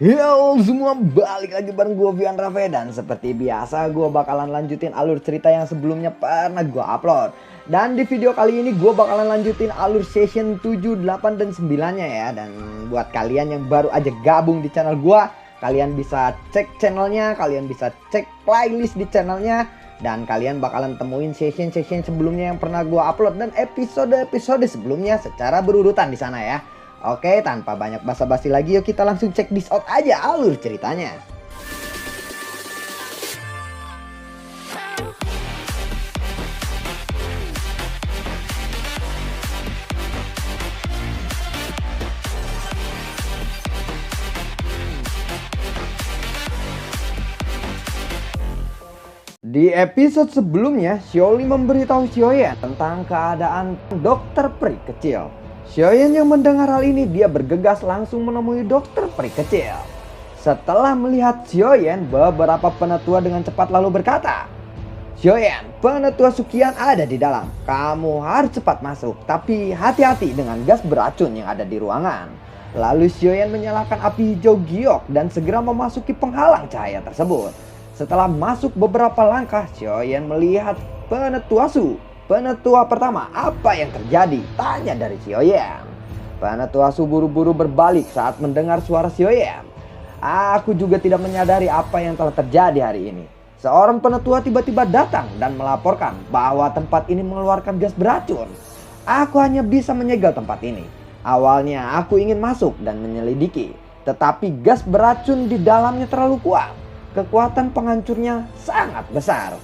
Yo semua, balik lagi bareng gue Vian Rafe. Dan seperti biasa gue bakalan lanjutin alur cerita yang sebelumnya pernah gue upload. Dan di video kali ini gue bakalan lanjutin alur session 7, 8, dan 9 nya ya. Dan buat kalian yang baru aja gabung di channel gue, kalian bisa cek channelnya, kalian bisa cek playlist di channelnya. Dan kalian bakalan temuin session-session sebelumnya yang pernah gue upload dan episode-episode sebelumnya secara berurutan di sana ya. Oke, tanpa banyak basa-basi lagi, yuk kita langsung cek this out aja alur ceritanya. Di episode sebelumnya, Xiaoli memberitahu Xiaoyan tentang keadaan dokter peri kecil. Xiaoyan yang mendengar hal ini, dia bergegas langsung menemui dokter peri kecil. Setelah melihat Xiaoyan, beberapa penetua dengan cepat lalu berkata, "Xiaoyan, penetua Sukian ada di dalam. Kamu harus cepat masuk, tapi hati-hati dengan gas beracun yang ada di ruangan." Lalu Xiaoyan menyalakan api hijau giok dan segera memasuki penghalang cahaya tersebut. Setelah masuk beberapa langkah, Xiaoyan melihat penetua Su. "Penetua pertama, apa yang terjadi?" tanya dari Xiaoyan. Penetua Su buru-buru berbalik saat mendengar suara Xiaoyan. "Aku juga tidak menyadari apa yang telah terjadi hari ini. Seorang penetua tiba-tiba datang dan melaporkan bahwa tempat ini mengeluarkan gas beracun. Aku hanya bisa menyegel tempat ini. Awalnya aku ingin masuk dan menyelidiki, tetapi gas beracun di dalamnya terlalu kuat. Kekuatan penghancurnya sangat besar.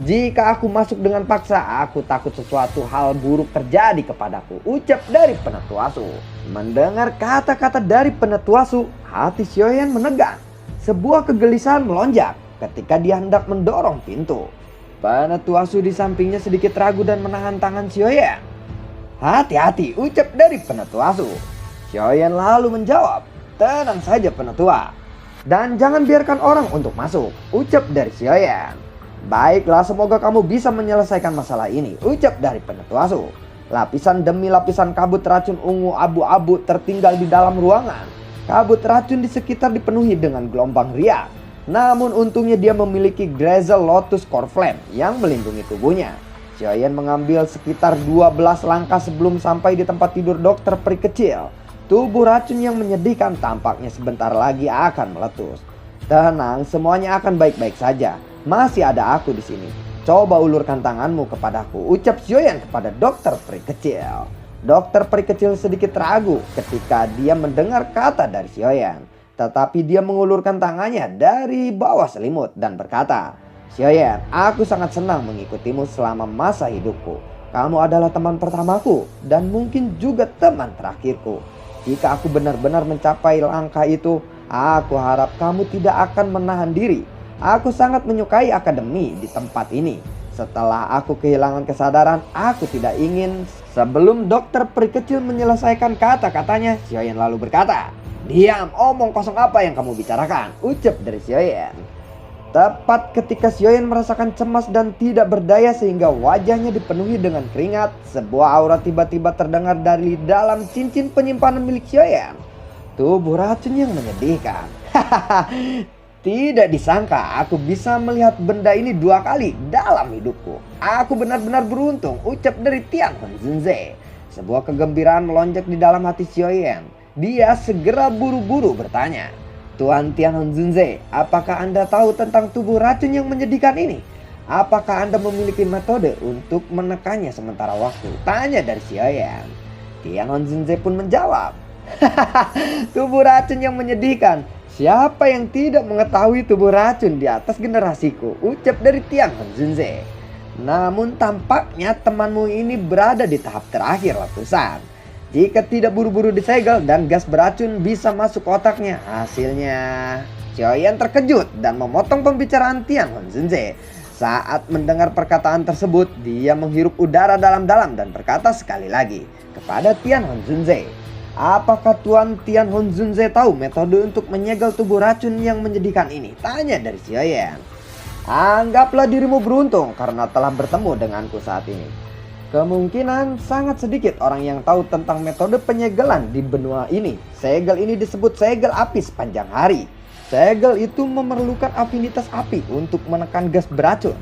Jika aku masuk dengan paksa, aku takut sesuatu hal buruk terjadi kepadaku," ucap dari penetua Su. Mendengar kata-kata dari penetua Su, hati Xiaoyan menegang. Sebuah kegelisahan melonjak ketika dia hendak mendorong pintu. Penetua Su di sampingnya sedikit ragu dan menahan tangan Xiaoyan. "Hati-hati," ucap dari penetua Su. Xiaoyan lalu menjawab, "Tenang saja penetua. Dan jangan biarkan orang untuk masuk," ucap dari Xiaoyan. "Baiklah, semoga kamu bisa menyelesaikan masalah ini," ucap dari penetua Su. Lapisan demi lapisan kabut racun ungu abu-abu tertinggal di dalam ruangan. Kabut racun di sekitar dipenuhi dengan gelombang riak. Namun untungnya dia memiliki Grazel Lotus Core Flame yang melindungi tubuhnya. Xiaoyan mengambil sekitar 12 langkah sebelum sampai di tempat tidur dokter peri kecil. Tubuh racun yang menyedihkan tampaknya sebentar lagi akan meletus. "Tenang, semuanya akan baik-baik saja. Masih ada aku di sini. Coba ulurkan tanganmu kepadaku," ucap Xiaoyan kepada dokter peri kecil. Dokter peri kecil sedikit ragu ketika dia mendengar kata dari Xiaoyan. Tetapi dia mengulurkan tangannya dari bawah selimut dan berkata, "Xiaoyan, aku sangat senang mengikutimu selama masa hidupku. Kamu adalah teman pertamaku dan mungkin juga teman terakhirku. Jika aku benar-benar mencapai langkah itu, aku harap kamu tidak akan menahan diri. Aku sangat menyukai akademi di tempat ini. Setelah aku kehilangan kesadaran, aku tidak ingin..." Sebelum dokter peri kecil menyelesaikan kata-katanya, Xiaoyan lalu berkata, "Diam, omong kosong apa yang kamu bicarakan?" ucap dari Xiaoyan. Tepat ketika Xiaoyan merasakan cemas dan tidak berdaya sehingga wajahnya dipenuhi dengan keringat, sebuah aura tiba-tiba terdengar dari dalam cincin penyimpanan milik Xiaoyan. Tubuh racun yang menyedihkan. "Hahaha, tidak disangka aku bisa melihat benda ini 2 kali dalam hidupku. Aku benar-benar beruntung," ucap dari Tian Honzunze. Sebuah kegembiraan melonjak di dalam hati Xiaoyan. Dia segera buru-buru bertanya, "Tuan Tian Honzunze, apakah Anda tahu tentang tubuh racun yang menyedihkan ini? Apakah Anda memiliki metode untuk menekannya sementara waktu?" tanya dari Xiaoyan. Tian Honzunze pun menjawab, "Tubuh racun yang menyedihkan. Siapa yang tidak mengetahui tubuh racun di atas generasiku?" ucap dari Tian Honzunze. "Namun tampaknya temanmu ini berada di tahap terakhir letusan. Jika tidak buru-buru disegel dan gas beracun bisa masuk ke otaknya, hasilnya..." Xiaoyan terkejut dan memotong pembicaraan Tian Honzunze. Saat mendengar perkataan tersebut, dia menghirup udara dalam-dalam dan berkata sekali lagi kepada Tian Honzunze, "Apakah Tuan Tian Honzunze tahu metode untuk menyegel tubuh racun yang menyedihkan ini?" tanya dari Xiaoyan. "Anggaplah dirimu beruntung karena telah bertemu denganku saat ini. Kemungkinan sangat sedikit orang yang tahu tentang metode penyegelan di benua ini. Segel ini disebut segel api sepanjang hari. Segel itu memerlukan afinitas api untuk menekan gas beracun.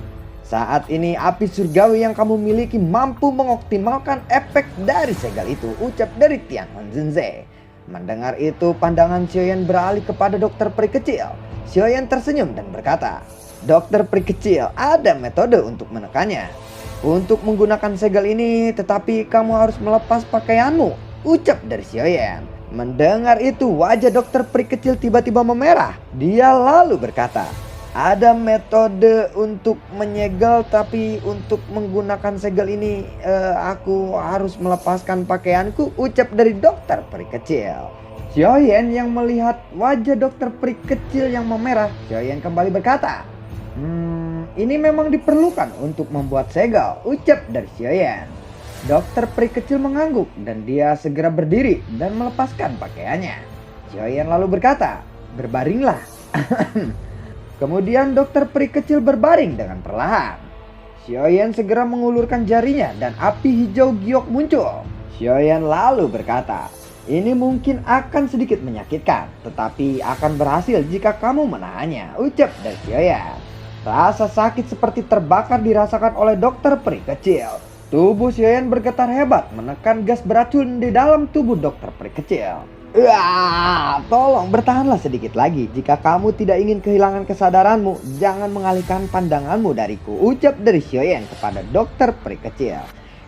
Saat ini api surgawi yang kamu miliki mampu mengoptimalkan efek dari segel itu, ucap dari Tian Hanzhenze. Mendengar itu, pandangan Xiaoyan beralih kepada dokter peri kecil. Xiaoyan tersenyum dan berkata, "Dokter peri kecil, ada metode untuk menekannya. Untuk menggunakan segel ini, tetapi kamu harus melepas pakaianmu," ucap dari Xiaoyan. Mendengar itu, wajah dokter peri kecil tiba-tiba memerah. Dia lalu berkata, "Ada metode untuk menyegel, tapi untuk menggunakan segel ini aku harus melepaskan pakaianku," ucap dari dokter peri kecil. Xiaoyan yang melihat wajah dokter peri kecil yang memerah, Xiaoyan kembali berkata, "Ini memang diperlukan untuk membuat segel," ucap dari Xiaoyan. Dokter peri kecil mengangguk dan dia segera berdiri dan melepaskan pakaiannya. Xiaoyan lalu berkata, "Berbaringlah." Kemudian dokter peri kecil berbaring dengan perlahan. Xiaoyan segera mengulurkan jarinya dan api hijau giok muncul. Xiaoyan lalu berkata, "Ini mungkin akan sedikit menyakitkan, tetapi akan berhasil jika kamu menahannya," ucap dari Xiaoyan. Rasa sakit seperti terbakar dirasakan oleh dokter peri kecil. Tubuh Xiaoyan bergetar hebat menekan gas beracun di dalam tubuh dokter peri kecil. Tolong bertahanlah sedikit lagi. Jika kamu tidak ingin kehilangan kesadaranmu, jangan mengalihkan pandanganmu dariku," ucap dari Xiaoyan kepada dokter peri kecil.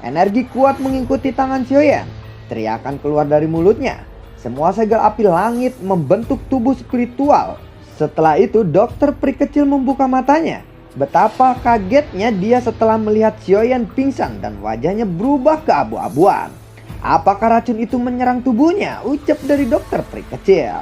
Energi kuat mengikuti tangan Xiaoyan. Teriakan keluar dari mulutnya. Semua segel api langit membentuk tubuh spiritual. Setelah itu dokter peri kecil membuka matanya. Betapa kagetnya dia setelah melihat Xiaoyan pingsan dan wajahnya berubah keabu-abuan. "Apakah racun itu menyerang tubuhnya?" ucap dari dokter peri kecil.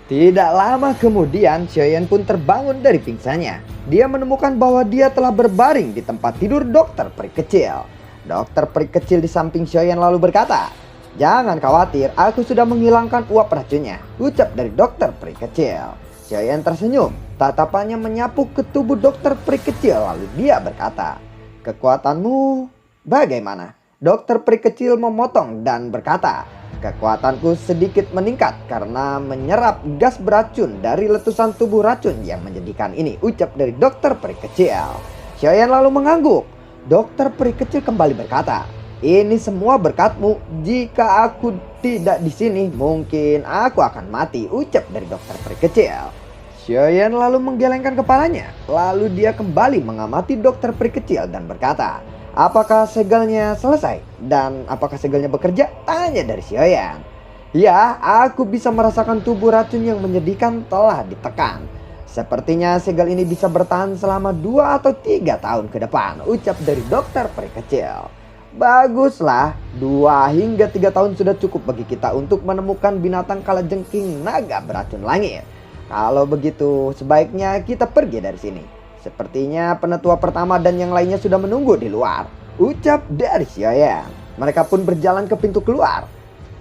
Tidak lama kemudian Xiaoyan pun terbangun dari pingsannya. Dia menemukan bahwa dia telah berbaring di tempat tidur dokter peri kecil. Dokter peri kecil di samping Xiaoyan lalu berkata, "Jangan khawatir, aku sudah menghilangkan uap racunnya," ucap dari dokter peri kecil. Xiaoyan tersenyum, tatapannya menyapu ke tubuh dokter peri kecil lalu dia berkata, "Kekuatanmu bagaimana?" Dokter peri kecil memotong dan berkata, "Kekuatanku sedikit meningkat karena menyerap gas beracun dari letusan tubuh racun yang menjadikan ini," ucap dari dokter peri kecil. Xiaoyan lalu mengangguk. Dokter peri kecil kembali berkata, "Ini semua berkatmu. Jika aku tidak di sini, mungkin aku akan mati," ucap dari dokter peri kecil. Xiaoyan lalu menggelengkan kepalanya. Lalu dia kembali mengamati dokter peri kecil dan berkata, "Apakah segelnya selesai? Dan apakah segelnya bekerja?" tanya dari Xiaoyan. "Ya, aku bisa merasakan tubuh racun yang menyedihkan telah ditekan. Sepertinya segel ini bisa bertahan selama 2 atau 3 tahun ke depan," ucap dari dokter peri kecil. "Baguslah, 2 hingga 3 tahun sudah cukup bagi kita untuk menemukan binatang kalajengking naga beracun langit. Kalau begitu, sebaiknya kita pergi dari sini. Sepertinya penetua pertama dan yang lainnya sudah menunggu di luar," ucap dari Xiaoyan. Mereka pun berjalan ke pintu keluar.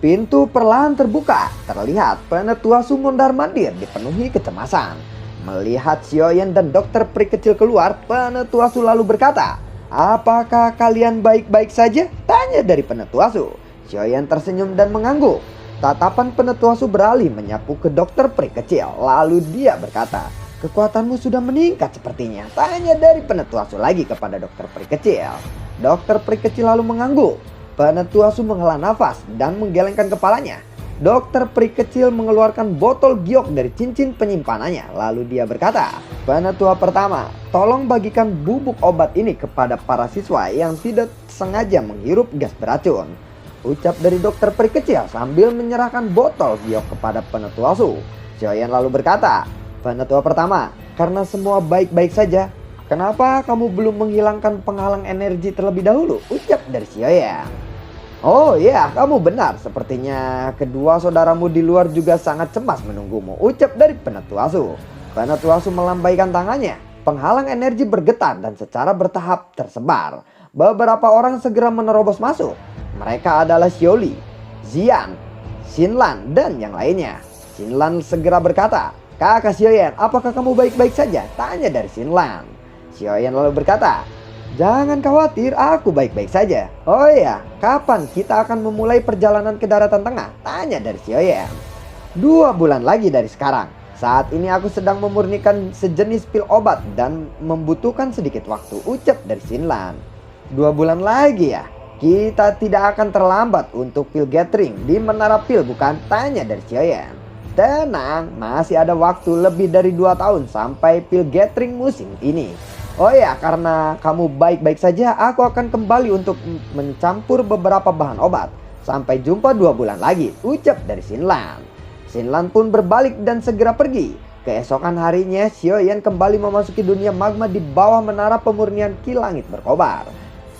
Pintu perlahan terbuka. Terlihat penetua Su mondar-mandir dipenuhi kecemasan. Melihat Xiaoyan dan dokter peri kecil keluar, penetua Su lalu berkata, "Apakah kalian baik-baik saja?" tanya dari penetua Su. Xiaoyan tersenyum dan mengangguk. Tatapan penetua Su beralih menyapu ke dokter peri kecil. Lalu dia berkata, "Kekuatanmu sudah meningkat sepertinya," tanya dari penetua Su lagi kepada dokter peri kecil. Dokter peri kecil lalu mengangguk. Penetua Su menghela nafas dan menggelengkan kepalanya. Dokter peri kecil mengeluarkan botol giok dari cincin penyimpanannya. Lalu dia berkata, "Penetua pertama, tolong bagikan bubuk obat ini kepada para siswa yang tidak sengaja menghirup gas beracun," ucap dari dokter peri kecil sambil menyerahkan botol giok kepada penetua Su. Xiaoyan lalu berkata, "Penetua pertama, karena semua baik-baik saja, kenapa kamu belum menghilangkan penghalang energi terlebih dahulu?" ucap dari Xiaoyan. "Oh iya, kamu benar. Sepertinya kedua saudaramu di luar juga sangat cemas menunggumu," ucap dari penetua Su. Penetua Su melambaikan tangannya. Penghalang energi bergetar dan secara bertahap tersebar. Beberapa orang segera menerobos masuk. Mereka adalah Xiaoli, Xian, Xinlan, dan yang lainnya. Xinlan segera berkata, "Kakak Xiaoyan, apakah kamu baik-baik saja?" tanya dari Xinlan. Xiaoyan lalu berkata, Jangan khawatir, aku baik-baik saja. Oh ya, kapan kita akan memulai perjalanan ke daratan tengah? Tanya dari Xiaoyan. 2 bulan lagi dari sekarang. Saat ini aku sedang memurnikan sejenis pil obat dan membutuhkan sedikit waktu, ucap dari Xinlan. 2 bulan lagi ya? Kita tidak akan terlambat untuk pil gathering di menara pil bukan? Tanya dari Xiaoyan. Tenang, masih ada waktu lebih dari 2 tahun sampai pil gathering musim ini. Oh ya, karena kamu baik-baik saja, aku akan kembali untuk mencampur beberapa bahan obat. Sampai jumpa 2 bulan lagi, ucap dari Xinlan. Xinlan pun berbalik dan segera pergi. Keesokan harinya, Xiaoyan kembali memasuki dunia magma di bawah menara pemurnian Ki Langit berkobar.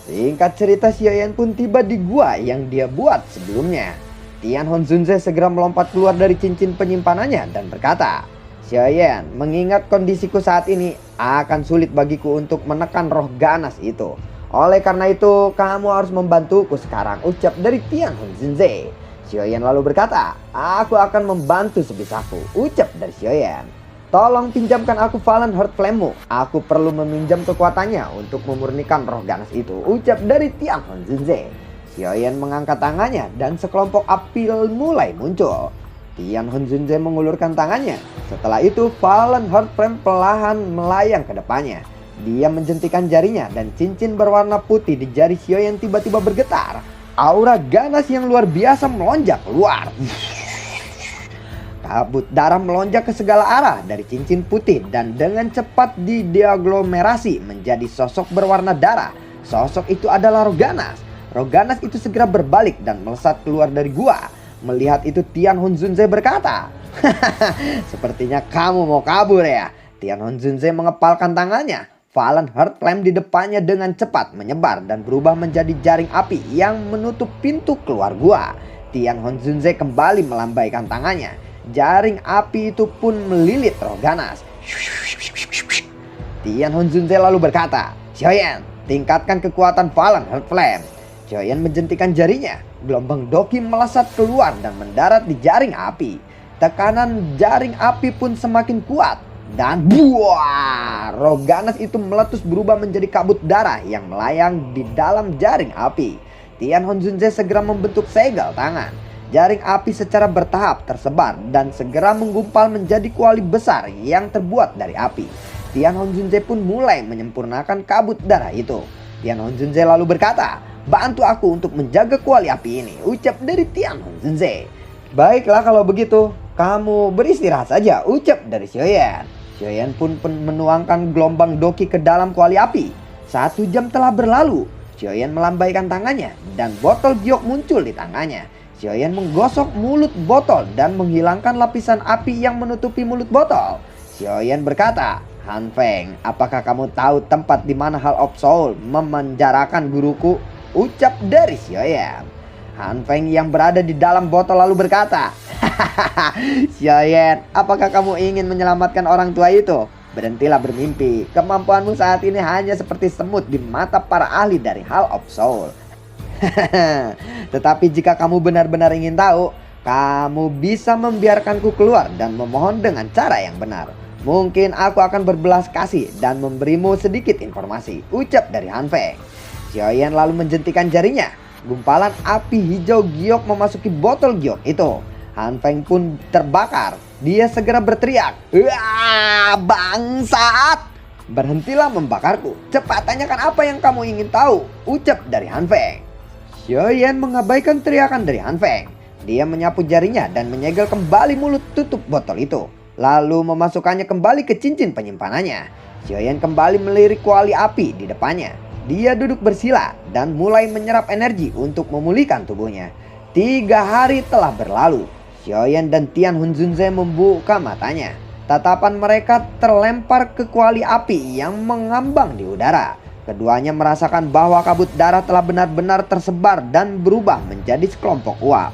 Singkat cerita, Xiaoyan pun tiba di gua yang dia buat sebelumnya. Tian Honzunze segera melompat keluar dari cincin penyimpanannya dan berkata, Xiaoyan, mengingat kondisiku saat ini, akan sulit bagiku untuk menekan roh ganas itu. Oleh karena itu, kamu harus membantuku sekarang, ucap dari Tian Honzunze. Xiaoyan lalu berkata, aku akan membantu sebisaku, ucap dari Xiaoyan. Tolong pinjamkan aku Fallen Heart Flame-mu. Aku perlu meminjam kekuatannya untuk memurnikan roh ganas itu, ucap dari Tian Honzunze. Xiaoyan mengangkat tangannya dan sekelompok api mulai muncul. Tian Honzunze mengulurkan tangannya. Setelah itu Fallen Heart Flame perlahan melayang ke depannya. Dia menjentikan jarinya dan cincin berwarna putih di jari Xiaoyan tiba-tiba bergetar. Aura ganas yang luar biasa melonjak keluar. Kabut darah melonjak ke segala arah dari cincin putih dan dengan cepat diaglomerasi menjadi sosok berwarna darah. Sosok itu adalah roh ganas. Roh ganas itu segera berbalik dan melesat keluar dari gua. Melihat itu Tian Honzunze berkata, sepertinya kamu mau kabur ya. Tian Honzunze mengepalkan tangannya. Fallen Heart Flame di depannya dengan cepat menyebar dan berubah menjadi jaring api yang menutup pintu keluar gua. Tian Honzunze kembali melambaikan tangannya. Jaring api itu pun melilit roh ganas. Tian Honzunze lalu berkata, Xiaoyan, tingkatkan kekuatan Fallen Heart Flame. Xiaoyan menjentikan jarinya. Gelombang doki melesat keluar dan mendarat di jaring api. Tekanan jaring api pun semakin kuat. Dan buah, roh ganas itu meletus berubah menjadi kabut darah yang melayang di dalam jaring api. Tian Honzunze segera membentuk segel tangan. Jaring api secara bertahap tersebar dan segera menggumpal menjadi kuali besar yang terbuat dari api. Tian Honzunze pun mulai menyempurnakan kabut darah itu. Tian Honzunze lalu berkata, bantu aku untuk menjaga kuali api ini, ucap dari Tian Honzunze. Baiklah kalau begitu, kamu beristirahat saja, ucap dari Xiaoyan. Xiaoyan pun menuangkan gelombang doki ke dalam kuali api. 1 jam telah berlalu. Xiaoyan melambaikan tangannya dan botol giok muncul di tangannya. Xiaoyan menggosok mulut botol dan menghilangkan lapisan api yang menutupi mulut botol. Xiaoyan berkata, Han Feng, apakah kamu tahu tempat di mana Hall of Soul memenjarakan guruku? Ucap dari Xiaoyan. Han Feng yang berada di dalam botol lalu berkata, Xiaoyan, apakah kamu ingin menyelamatkan orang tua itu? Berhentilah bermimpi. Kemampuanmu saat ini hanya seperti semut di mata para ahli dari Hall of Soul. Tetapi jika kamu benar-benar ingin tahu, kamu bisa membiarkanku keluar dan memohon dengan cara yang benar. Mungkin aku akan berbelas kasih dan memberimu sedikit informasi, ucap dari Han Feng. Xiaoyan lalu menjentikan jarinya. Gumpalan api hijau giok memasuki botol giok itu. Han Feng pun terbakar. Dia segera berteriak, "Wah, bangsat! Berhentilah membakarku. Cepat tanyakan apa yang kamu ingin tahu," ucap dari Han Feng. Xiaoyan mengabaikan teriakan dari Han Feng. Dia menyapu jarinya dan menyegel kembali mulut tutup botol itu. Lalu memasukkannya kembali ke cincin penyimpanannya. Xiaoyan kembali melirik kuali api di depannya. Dia duduk bersila dan mulai menyerap energi untuk memulihkan tubuhnya. 3 hari telah berlalu. Xiaoyan dan Tian Honzunze membuka matanya. Tatapan mereka terlempar ke kuali api yang mengambang di udara. Keduanya merasakan bahwa kabut darah telah benar-benar tersebar dan berubah menjadi sekelompok uap.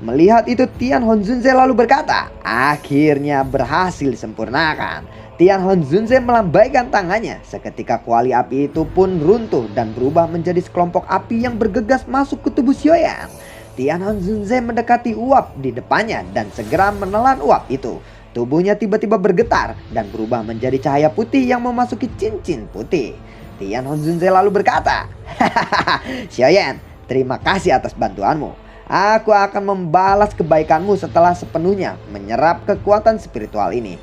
Melihat itu Tian Honzunze lalu berkata, akhirnya berhasil disempurnakan. Tian Honzunze melambaikan tangannya. Seketika kuali api itu pun runtuh dan berubah menjadi sekelompok api yang bergegas masuk ke tubuh Xiaoyan. Tian Honzunze mendekati uap di depannya dan segera menelan uap itu. Tubuhnya tiba-tiba bergetar dan berubah menjadi cahaya putih yang memasuki cincin putih. Tian Honzunze lalu berkata, "Hahaha, Xiaoyan, terima kasih atas bantuanmu. Aku akan membalas kebaikanmu setelah sepenuhnya menyerap kekuatan spiritual ini.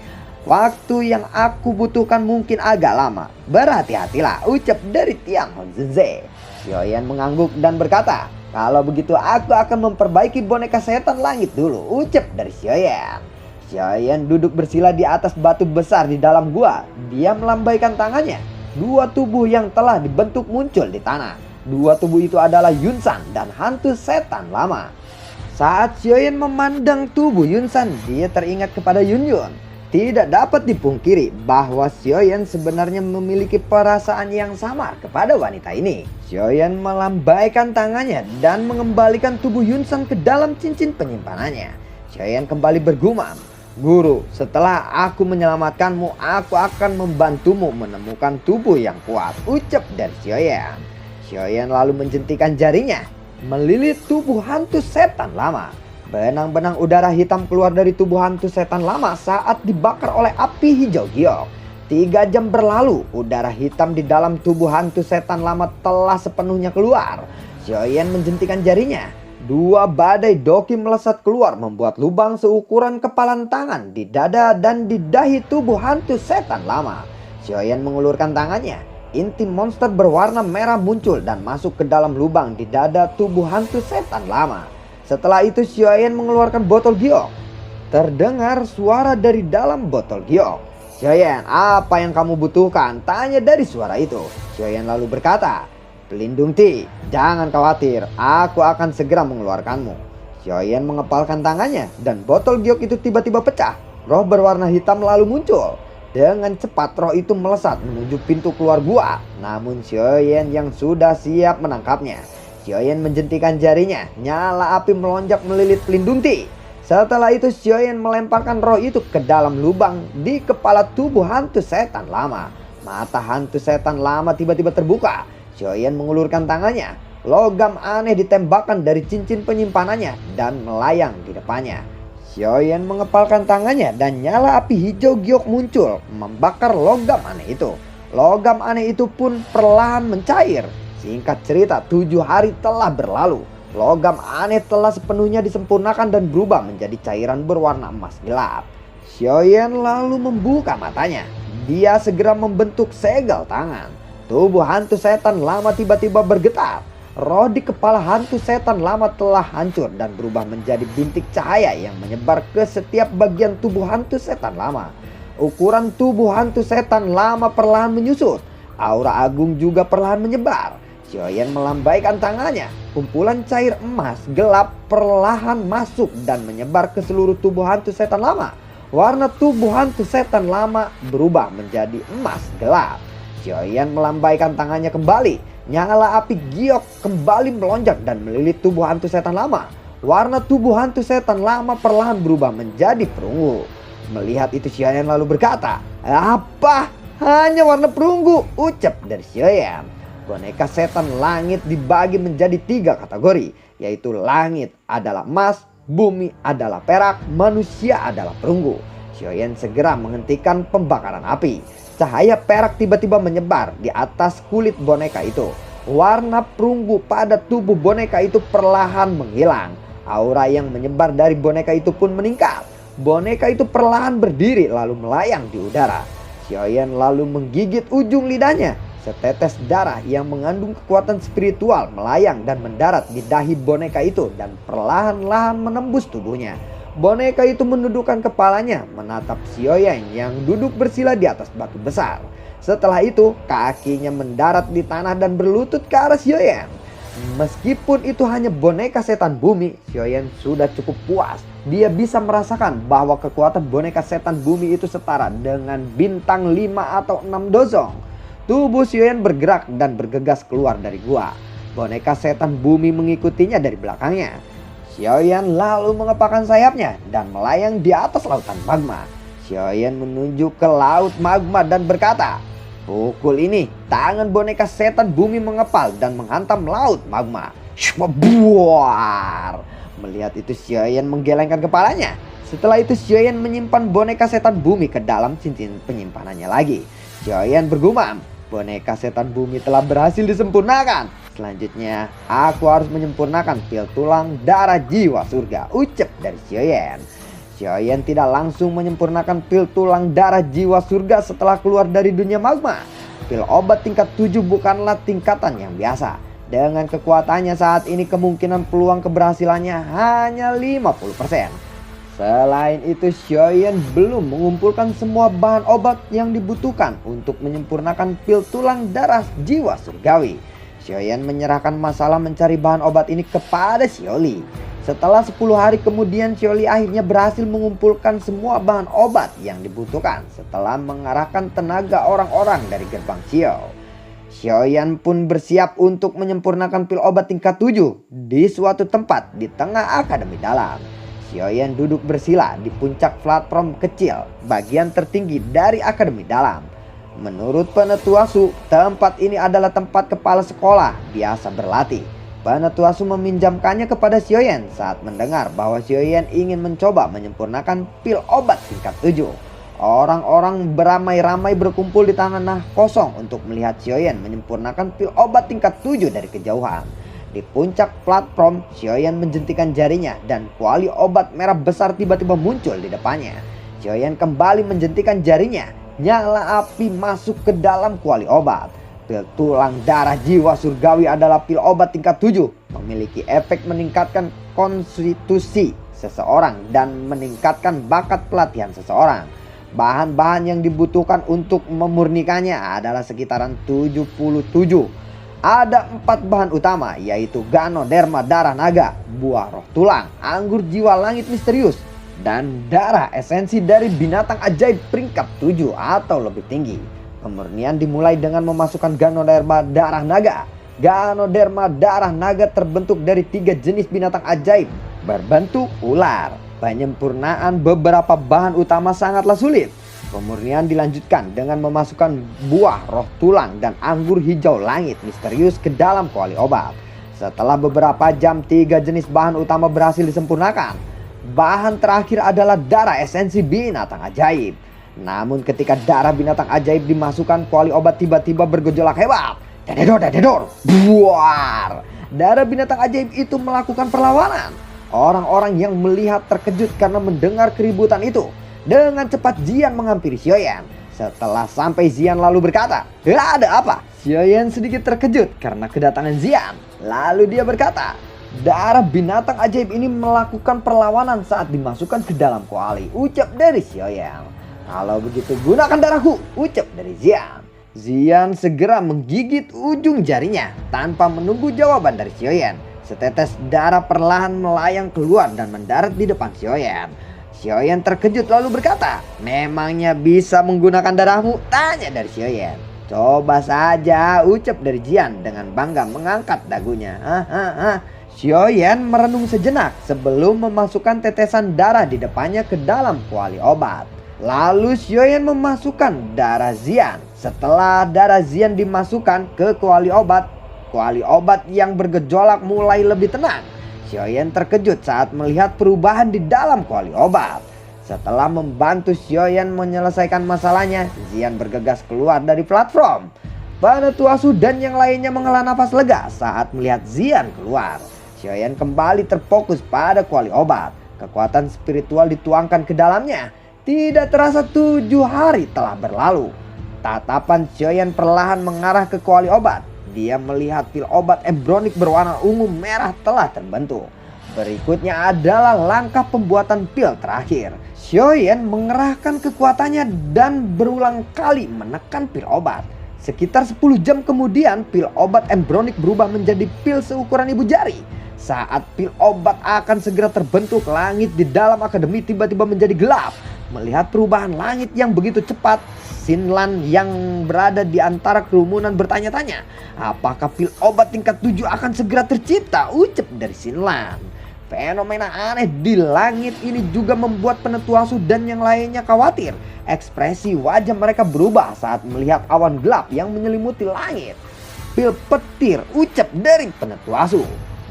Waktu yang aku butuhkan mungkin agak lama. Berhati-hatilah," ucap dari Tian Honzunze. Xiaoyan mengangguk dan berkata, "Kalau begitu aku akan memperbaiki boneka setan langit dulu," ucap dari Xiaoyan. Xiaoyan duduk bersila di atas batu besar di dalam gua. Dia melambaikan tangannya. Dua tubuh yang telah dibentuk muncul di tanah. Dua tubuh itu adalah Yunsan dan hantu setan lama. Saat Xiaoyan memandang tubuh Yunsan, dia teringat kepada Yunyun. Tidak dapat dipungkiri bahwa Xiaoyan sebenarnya memiliki perasaan yang sama kepada wanita ini. Xiaoyan melambaikan tangannya dan mengembalikan tubuh Yunsan ke dalam cincin penyimpanannya. Xiaoyan kembali bergumam, "Guru, setelah aku menyelamatkanmu, aku akan membantumu menemukan tubuh yang kuat," ucap dari Xiaoyan. Xiaoyan lalu menjentikan jarinya, melilit tubuh hantu setan lama. Benang-benang udara hitam keluar dari tubuh hantu setan lama saat dibakar oleh api hijau giok. 3 jam berlalu, udara hitam di dalam tubuh hantu setan lama telah sepenuhnya keluar. Xiaoyan menjentikan jarinya. 2 badai doki melesat keluar membuat lubang seukuran kepalan tangan di dada dan di dahi tubuh hantu setan lama. Xiaoyan mengulurkan tangannya. Inti monster berwarna merah muncul dan masuk ke dalam lubang di dada tubuh hantu setan lama. Setelah itu Xiaoyan mengeluarkan botol giok. Terdengar suara dari dalam botol giok. "Xiaoyan, apa yang kamu butuhkan?" tanya dari suara itu. Xiaoyan lalu berkata, "Pelindung Ti, jangan khawatir, aku akan segera mengeluarkanmu." Xiaoyan mengepalkan tangannya dan botol giok itu tiba-tiba pecah. Roh berwarna hitam lalu muncul. Dengan cepat roh itu melesat menuju pintu keluar gua. Namun Xiaoyan yang sudah siap menangkapnya. Xiaoyan menjentikan jarinya, nyala api melonjak melilit pelindung Ti. Setelah itu Xiaoyan melemparkan roh itu ke dalam lubang di kepala tubuh hantu setan lama. Mata hantu setan lama tiba-tiba terbuka. Xiaoyan mengulurkan tangannya. Logam aneh ditembakkan dari cincin penyimpanannya dan melayang di depannya. Xiaoyan mengepalkan tangannya dan nyala api hijau giok muncul membakar logam aneh itu. Logam aneh itu pun perlahan mencair. Singkat cerita, 7 hari telah berlalu. Logam aneh telah sepenuhnya disempurnakan dan berubah menjadi cairan berwarna emas gelap. Xiaoyan lalu membuka matanya. Dia segera membentuk segel tangan. Tubuh hantu setan lama tiba-tiba bergetar. Roh di kepala hantu setan lama telah hancur dan berubah menjadi bintik cahaya yang menyebar ke setiap bagian tubuh hantu setan lama. Ukuran tubuh hantu setan lama perlahan menyusut. Aura agung juga perlahan menyebar. Xiaoyan melambaikan tangannya. Kumpulan cair emas gelap perlahan masuk dan menyebar ke seluruh tubuh hantu setan lama. Warna tubuh hantu setan lama berubah menjadi emas gelap. Xiaoyan melambaikan tangannya kembali. Nyala api giok kembali melonjak dan melilit tubuh hantu setan lama. Warna tubuh hantu setan lama perlahan berubah menjadi perunggu. Melihat itu Xiaoyan lalu berkata, "Apa? Hanya warna perunggu?" ucap dari Xiaoyan. Boneka setan langit dibagi menjadi 3 kategori, yaitu langit adalah emas, bumi adalah perak, manusia adalah perunggu. Xiaoyan segera menghentikan pembakaran api. Cahaya perak tiba-tiba menyebar di atas kulit boneka itu. Warna perunggu pada tubuh boneka itu perlahan menghilang. Aura yang menyebar dari boneka itu pun meningkat. Boneka itu perlahan berdiri lalu melayang di udara. Xiaoyan lalu menggigit ujung lidahnya. Setetes darah yang mengandung kekuatan spiritual melayang dan mendarat di dahi boneka itu dan perlahan-lahan menembus tubuhnya. Boneka itu menundukkan kepalanya menatap Xiaoyan yang duduk bersila di atas batu besar. Setelah itu kakinya mendarat di tanah dan berlutut ke arah Xiaoyan. Meskipun itu hanya boneka setan bumi, Xiaoyan sudah cukup puas. Dia bisa merasakan bahwa kekuatan boneka setan bumi itu setara dengan bintang 5 atau 6 dozong. Tubuh Xiaoyan bergerak dan bergegas keluar dari gua. Boneka setan bumi mengikutinya dari belakangnya. Xiaoyan lalu mengepakkan sayapnya dan melayang di atas lautan magma. Xiaoyan menunjuk ke laut magma dan berkata, "Pukul ini tangan boneka setan bumi mengepal dan menghantam laut magma." Buar. Melihat itu Xiaoyan menggelengkan kepalanya. Setelah itu Xiaoyan menyimpan boneka setan bumi ke dalam cincin penyimpanannya lagi. Xiaoyan bergumam, boneka setan bumi telah berhasil disempurnakan. Selanjutnya, aku harus menyempurnakan pil tulang darah jiwa surga, ucap dari Xiaoyan. Xiaoyan tidak langsung menyempurnakan pil tulang darah jiwa surga setelah keluar dari dunia magma. Pil obat tingkat 7 bukanlah tingkatan yang biasa. Dengan kekuatannya saat ini kemungkinan peluang keberhasilannya hanya 50%. Selain itu Xiaoyan belum mengumpulkan semua bahan obat yang dibutuhkan untuk menyempurnakan pil tulang darah jiwa surgawi. Xiaoyan menyerahkan masalah mencari bahan obat ini kepada Xiaoli. Setelah 10 hari kemudian Xiaoli akhirnya berhasil mengumpulkan semua bahan obat yang dibutuhkan setelah mengarahkan tenaga orang-orang dari gerbang Xiao. Xiaoyan pun bersiap untuk menyempurnakan pil obat tingkat 7 di suatu tempat di tengah akademi dalam. Xiaoyan duduk bersila di puncak platform kecil bagian tertinggi dari akademi dalam. Menurut Penetuasu, tempat ini adalah tempat kepala sekolah biasa berlatih. Penetuasu meminjamkannya kepada Xiaoyan saat mendengar bahwa Xiaoyan ingin mencoba menyempurnakan pil obat tingkat 7. Orang-orang beramai-ramai berkumpul di tanah kosong untuk melihat Xiaoyan menyempurnakan pil obat tingkat 7 dari kejauhan. Di puncak platform, Xiaoyan menjentikan jarinya dan kuali obat merah besar tiba-tiba muncul di depannya. Xiaoyan kembali menjentikan jarinya. Nyala api masuk ke dalam kuali obat. Pil tulang darah jiwa surgawi adalah pil obat tingkat 7. Memiliki efek meningkatkan konstitusi seseorang dan meningkatkan bakat pelatihan seseorang. Bahan-bahan yang dibutuhkan untuk memurnikannya adalah sekitaran 77. Ada 4 bahan utama, yaitu Ganoderma darah naga, buah roh tulang, anggur jiwa langit misterius, dan darah esensi dari binatang ajaib peringkat 7 atau lebih tinggi. Pemurnian dimulai dengan memasukkan Ganoderma darah naga. Ganoderma darah naga terbentuk dari 3 jenis binatang ajaib berbentuk ular. Penyempurnaan beberapa bahan utama sangatlah sulit. Pemurnian dilanjutkan dengan memasukkan buah roh tulang dan anggur hijau langit misterius ke dalam kuali obat. Setelah beberapa jam 3 jenis bahan utama berhasil disempurnakan. Bahan terakhir adalah darah esensi binatang ajaib. Namun ketika darah binatang ajaib dimasukkan, kuali obat tiba-tiba bergejolak hebat. Dededor, dededor, buar. Darah binatang ajaib itu melakukan perlawanan. Orang-orang yang melihat terkejut karena mendengar keributan itu. Dengan cepat Zian menghampiri Xiaoyan. Setelah sampai Zian lalu berkata, "Ada apa?" Xiaoyan sedikit terkejut karena kedatangan Zian. Lalu dia berkata, "Darah binatang ajaib ini melakukan perlawanan saat dimasukkan ke dalam kuali," ucap dari Xiaoyan. "Kalau begitu gunakan darahku," ucap dari Zian. Zian segera menggigit ujung jarinya tanpa menunggu jawaban dari Xiaoyan. Setetes darah perlahan melayang keluar dan mendarat di depan Xiaoyan. Xiaoyan terkejut lalu berkata, "Memangnya bisa menggunakan darahmu?" tanya dari Xiaoyan. "Coba saja," ucap dari Zian dengan bangga mengangkat dagunya. Xiaoyan merenung sejenak sebelum memasukkan tetesan darah di depannya ke dalam kuali obat. Lalu Xiaoyan memasukkan darah Zian. Setelah darah Zian dimasukkan ke kuali obat yang bergejolak mulai lebih tenang. Xiaoyan terkejut saat melihat perubahan di dalam kuali obat. Setelah membantu Xiaoyan menyelesaikan masalahnya, Zian bergegas keluar dari platform. Penetuasu dan yang lainnya menghela nafas lega saat melihat Zian keluar. Xiaoyan kembali terfokus pada kuali obat. Kekuatan spiritual dituangkan ke dalamnya. Tidak terasa 7 hari telah berlalu. Tatapan Xiaoyan perlahan mengarah ke kuali obat. Dia melihat pil obat embronik berwarna ungu merah telah terbentuk. Berikutnya adalah langkah pembuatan pil terakhir. Xiaoyan mengerahkan kekuatannya dan berulang kali menekan pil obat. Sekitar 10 jam kemudian pil obat embronik berubah menjadi pil seukuran ibu jari. Saat pil obat akan segera terbentuk, langit di dalam akademi tiba-tiba menjadi gelap. Melihat perubahan langit yang begitu cepat, Xinlan yang berada di antara kerumunan bertanya-tanya, apakah pil obat tingkat 7 akan segera tercipta, ucap dari Xinlan. Fenomena aneh di langit ini juga membuat Penetuasu dan yang lainnya khawatir. Ekspresi wajah mereka berubah saat melihat awan gelap yang menyelimuti langit. Pil petir, ucap dari Penetuasu.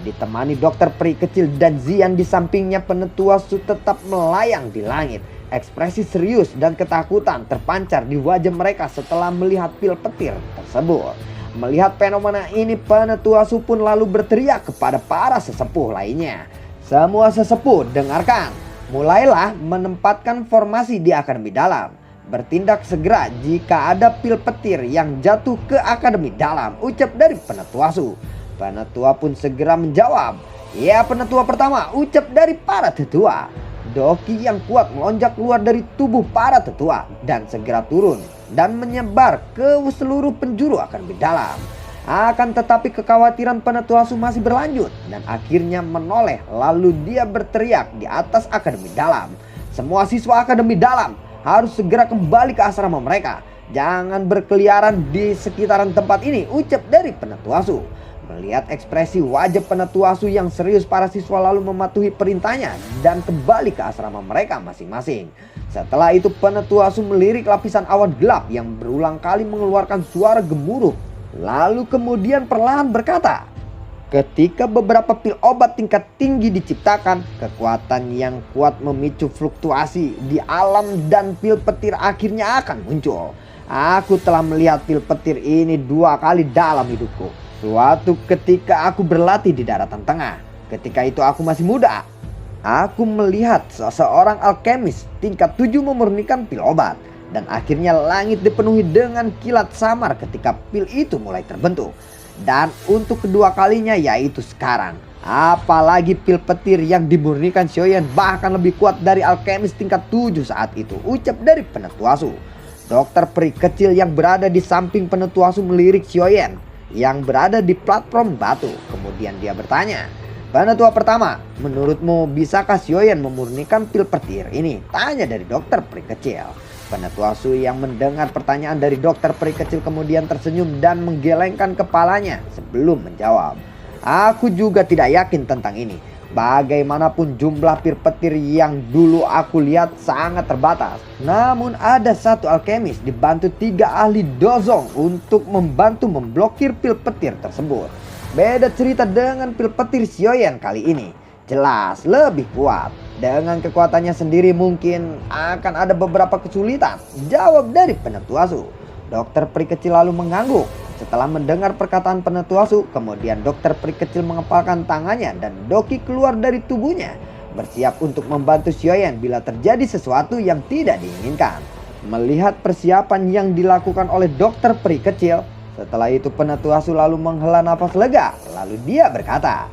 Ditemani dokter peri kecil dan Zian di sampingnya, Penetua Su tetap melayang di langit. Ekspresi serius dan ketakutan terpancar di wajah mereka setelah melihat pil petir tersebut. Melihat fenomena ini, Penetua Su pun lalu berteriak kepada para sesepuh lainnya. Semua sesepuh dengarkan. Mulailah menempatkan formasi di Akademi Dalam. Bertindak segera jika ada pil petir yang jatuh ke Akademi Dalam, ucap dari Penetua Su. Penetua pun segera menjawab. Ya, Penetua pertama, ucap dari para tetua. Doki yang kuat melonjak keluar dari tubuh para tetua dan segera turun dan menyebar ke seluruh penjuru Akademi Dalam. Akan tetapi kekhawatiran Penetua Su masih berlanjut dan akhirnya menoleh, lalu dia berteriak di atas Akademi Dalam. Semua siswa Akademi Dalam harus segera kembali ke asrama mereka. Jangan berkeliaran di sekitaran tempat ini, ucap dari Penetua Su. Melihat ekspresi wajah Penetua Su yang serius, para siswa lalu mematuhi perintahnya dan kembali ke asrama mereka masing-masing. Setelah itu Penetua Su melirik lapisan awan gelap yang berulang kali mengeluarkan suara gemuruh. Lalu kemudian perlahan berkata, ketika beberapa pil obat tingkat tinggi diciptakan, kekuatan yang kuat memicu fluktuasi di alam dan pil petir akhirnya akan muncul. Aku telah melihat pil petir ini 2 kali dalam hidupku. Suatu ketika aku berlatih di daratan tengah. Ketika itu aku masih muda. Aku melihat seseorang alkemis tingkat 7 memurnikan pil obat. Dan akhirnya langit dipenuhi dengan kilat samar ketika pil itu mulai terbentuk. Dan untuk kedua kalinya, yaitu sekarang. Apalagi pil petir yang dimurnikan Xiaoyan bahkan lebih kuat dari alkemis tingkat 7 saat itu, ucap dari Penetua Su. Dokter peri kecil yang berada di samping Penetua Su melirik Xiaoyan yang berada di platform batu. Kemudian dia bertanya, Penetua pertama, menurutmu bisakah Xiaoyan memurnikan pil petir ini? Tanya dari dokter peri kecil. Penetua Su yang mendengar pertanyaan dari dokter peri kecil kemudian tersenyum dan menggelengkan kepalanya sebelum menjawab. Aku juga tidak yakin tentang ini. Bagaimanapun jumlah pil petir yang dulu aku lihat sangat terbatas. Namun ada satu alkemis dibantu 3 ahli dozong untuk membantu memblokir pil petir tersebut. Beda cerita dengan pil petir Xiaoyan kali ini. Jelas lebih kuat. Dengan kekuatannya sendiri mungkin akan ada beberapa kesulitan, jawab dari Penetua Su. Dokter peri kecil lalu mengangguk. Setelah mendengar perkataan Penetua Su, kemudian dokter peri kecil mengepalkan tangannya dan Doki keluar dari tubuhnya, bersiap untuk membantu Xiaoyan bila terjadi sesuatu yang tidak diinginkan. Melihat persiapan yang dilakukan oleh dokter peri kecil, setelah itu Penetua Su lalu menghela nafas lega, lalu dia berkata,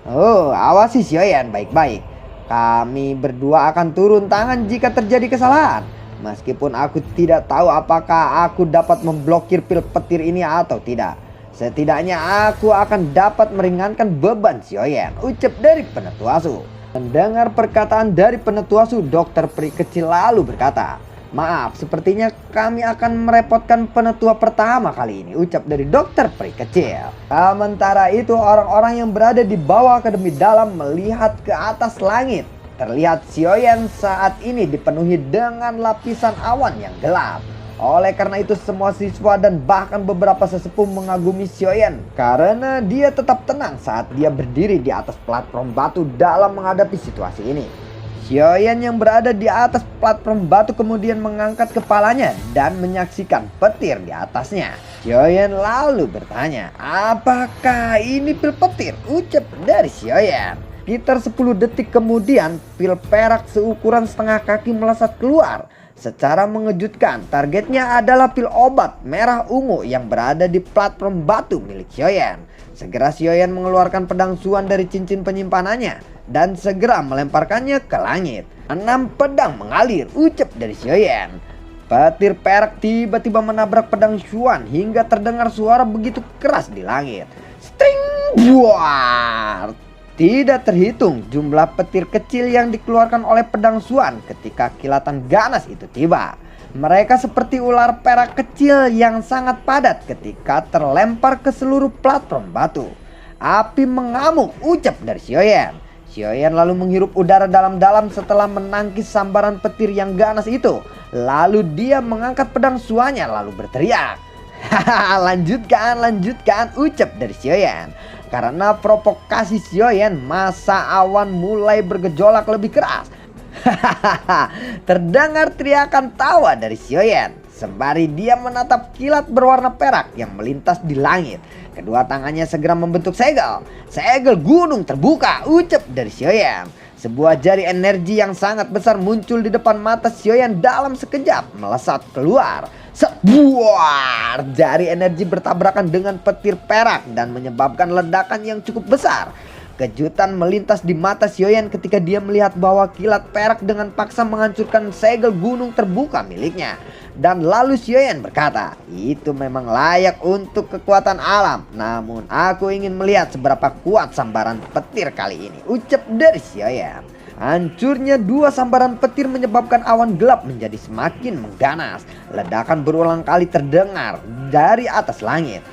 "Oh, awasi Xiaoyan baik-baik. Kami berdua akan turun tangan jika terjadi kesalahan. Meskipun aku tidak tahu apakah aku dapat memblokir pil petir ini atau tidak. Setidaknya aku akan dapat meringankan beban Xiaoyan," ucap dari Penetua Su. Mendengar perkataan dari Penetua Su, dokter peri kecil lalu berkata, "Maaf, sepertinya kami akan merepotkan Penetua pertama kali ini," ucap dari dokter peri kecil. Sementara itu orang-orang yang berada di bawah Akademi Dalam melihat ke atas langit. Terlihat Xiaoyan saat ini dipenuhi dengan lapisan awan yang gelap. Oleh karena itu semua siswa dan bahkan beberapa sesepuh mengagumi Xiaoyan karena dia tetap tenang saat dia berdiri di atas platform batu dalam menghadapi situasi ini. Xiaoyan yang berada di atas platform batu kemudian mengangkat kepalanya dan menyaksikan petir di atasnya. Xiaoyan lalu bertanya, "Apakah ini pil petir?" ucap dari Xiaoyan. Sekitar 10 detik kemudian, pil perak seukuran setengah kaki melesat keluar. Secara mengejutkan, targetnya adalah pil obat merah ungu yang berada di platform batu milik Xiaoyan. Segera Xiaoyan mengeluarkan pedang Xuan dari cincin penyimpanannya dan segera melemparkannya ke langit. 6 pedang mengalir, ucap dari Xiaoyan. Petir perak tiba-tiba menabrak pedang Xuan hingga terdengar suara begitu keras di langit. Sting! Buar! Tidak terhitung jumlah petir kecil yang dikeluarkan oleh pedang Xuan ketika kilatan ganas itu tiba. Mereka seperti ular perak kecil yang sangat padat ketika terlempar ke seluruh platform batu. Api mengamuk, ucap dari Xiaoyan. Xiaoyan lalu menghirup udara dalam-dalam setelah menangkis sambaran petir yang ganas itu. Lalu dia mengangkat pedang Xuannya lalu berteriak, "Hahaha, lanjutkan, lanjutkan," ucap dari Xiaoyan. Karena provokasi Xiaoyan, masa awan mulai bergejolak lebih keras. Terdengar teriakan tawa dari Xiaoyan sembari dia menatap kilat berwarna perak yang melintas di langit. Kedua tangannya segera membentuk segel. Segel gunung terbuka, ucap dari Xiaoyan. Sebuah jari energi yang sangat besar muncul di depan mata Xiaoyan dalam sekejap melesat keluar. Sebuah jari energi bertabrakan dengan petir perak dan menyebabkan ledakan yang cukup besar. Kejutan melintas di mata Xiaoyan ketika dia melihat bahwa kilat perak dengan paksa menghancurkan segel gunung terbuka miliknya. Dan lalu Xiaoyan berkata, itu memang layak untuk kekuatan alam. Namun aku ingin melihat seberapa kuat sambaran petir kali ini, ucap dari Xiaoyan. Hancurnya dua sambaran petir menyebabkan awan gelap menjadi semakin mengganas. Ledakan berulang kali terdengar dari atas langit.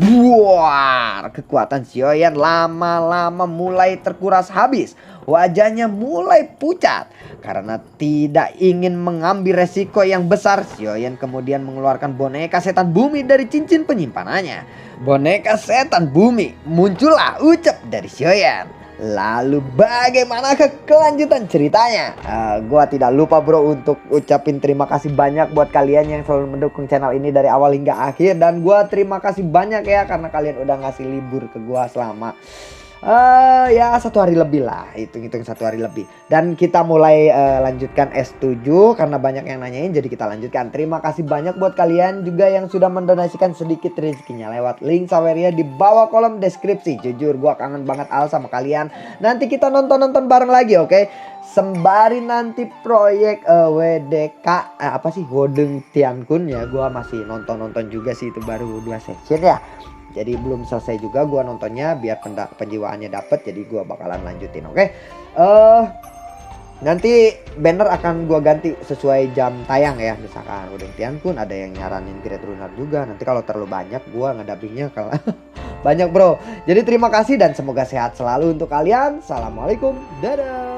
Buar. Kekuatan Xiaoyan lama-lama mulai terkuras habis. Wajahnya mulai pucat. Karena tidak ingin mengambil resiko yang besar, Xiaoyan kemudian mengeluarkan boneka setan bumi dari cincin penyimpanannya. Boneka setan bumi muncullah, ucap dari Xiaoyan. Lalu bagaimana kelanjutan ceritanya? Gua tidak lupa bro untuk ucapin terima kasih banyak buat kalian yang selalu mendukung channel ini dari awal hingga akhir. Dan gua terima kasih banyak ya karena kalian udah ngasih libur ke gua selama ya 1 hari lebih lah, hitung-hitung 1 hari lebih. Dan kita mulai lanjutkan S7 karena banyak yang nanyain, jadi kita lanjutkan. Terima kasih banyak buat kalian juga yang sudah mendonasikan sedikit rezekinya lewat link saweria di bawah kolom deskripsi. Jujur gua kangen banget Al sama kalian. Nanti kita nonton bareng lagi, oke? Sembari nanti proyek WDK apa sih Wodeng Tiankun ya, gua masih nonton juga sih, itu baru 2 section ya. Jadi belum selesai juga gua nontonnya, biar penjiwaannya dapet, jadi gua bakalan lanjutin, oke? Nanti banner akan gua ganti sesuai jam tayang ya. Misalkan Wodeng Tiankun, ada yang nyaranin Great Runner juga. Nanti kalau terlalu banyak gua ngedabingnya kalau banyak bro. Jadi terima kasih dan semoga sehat selalu untuk kalian. Assalamualaikum, dadah.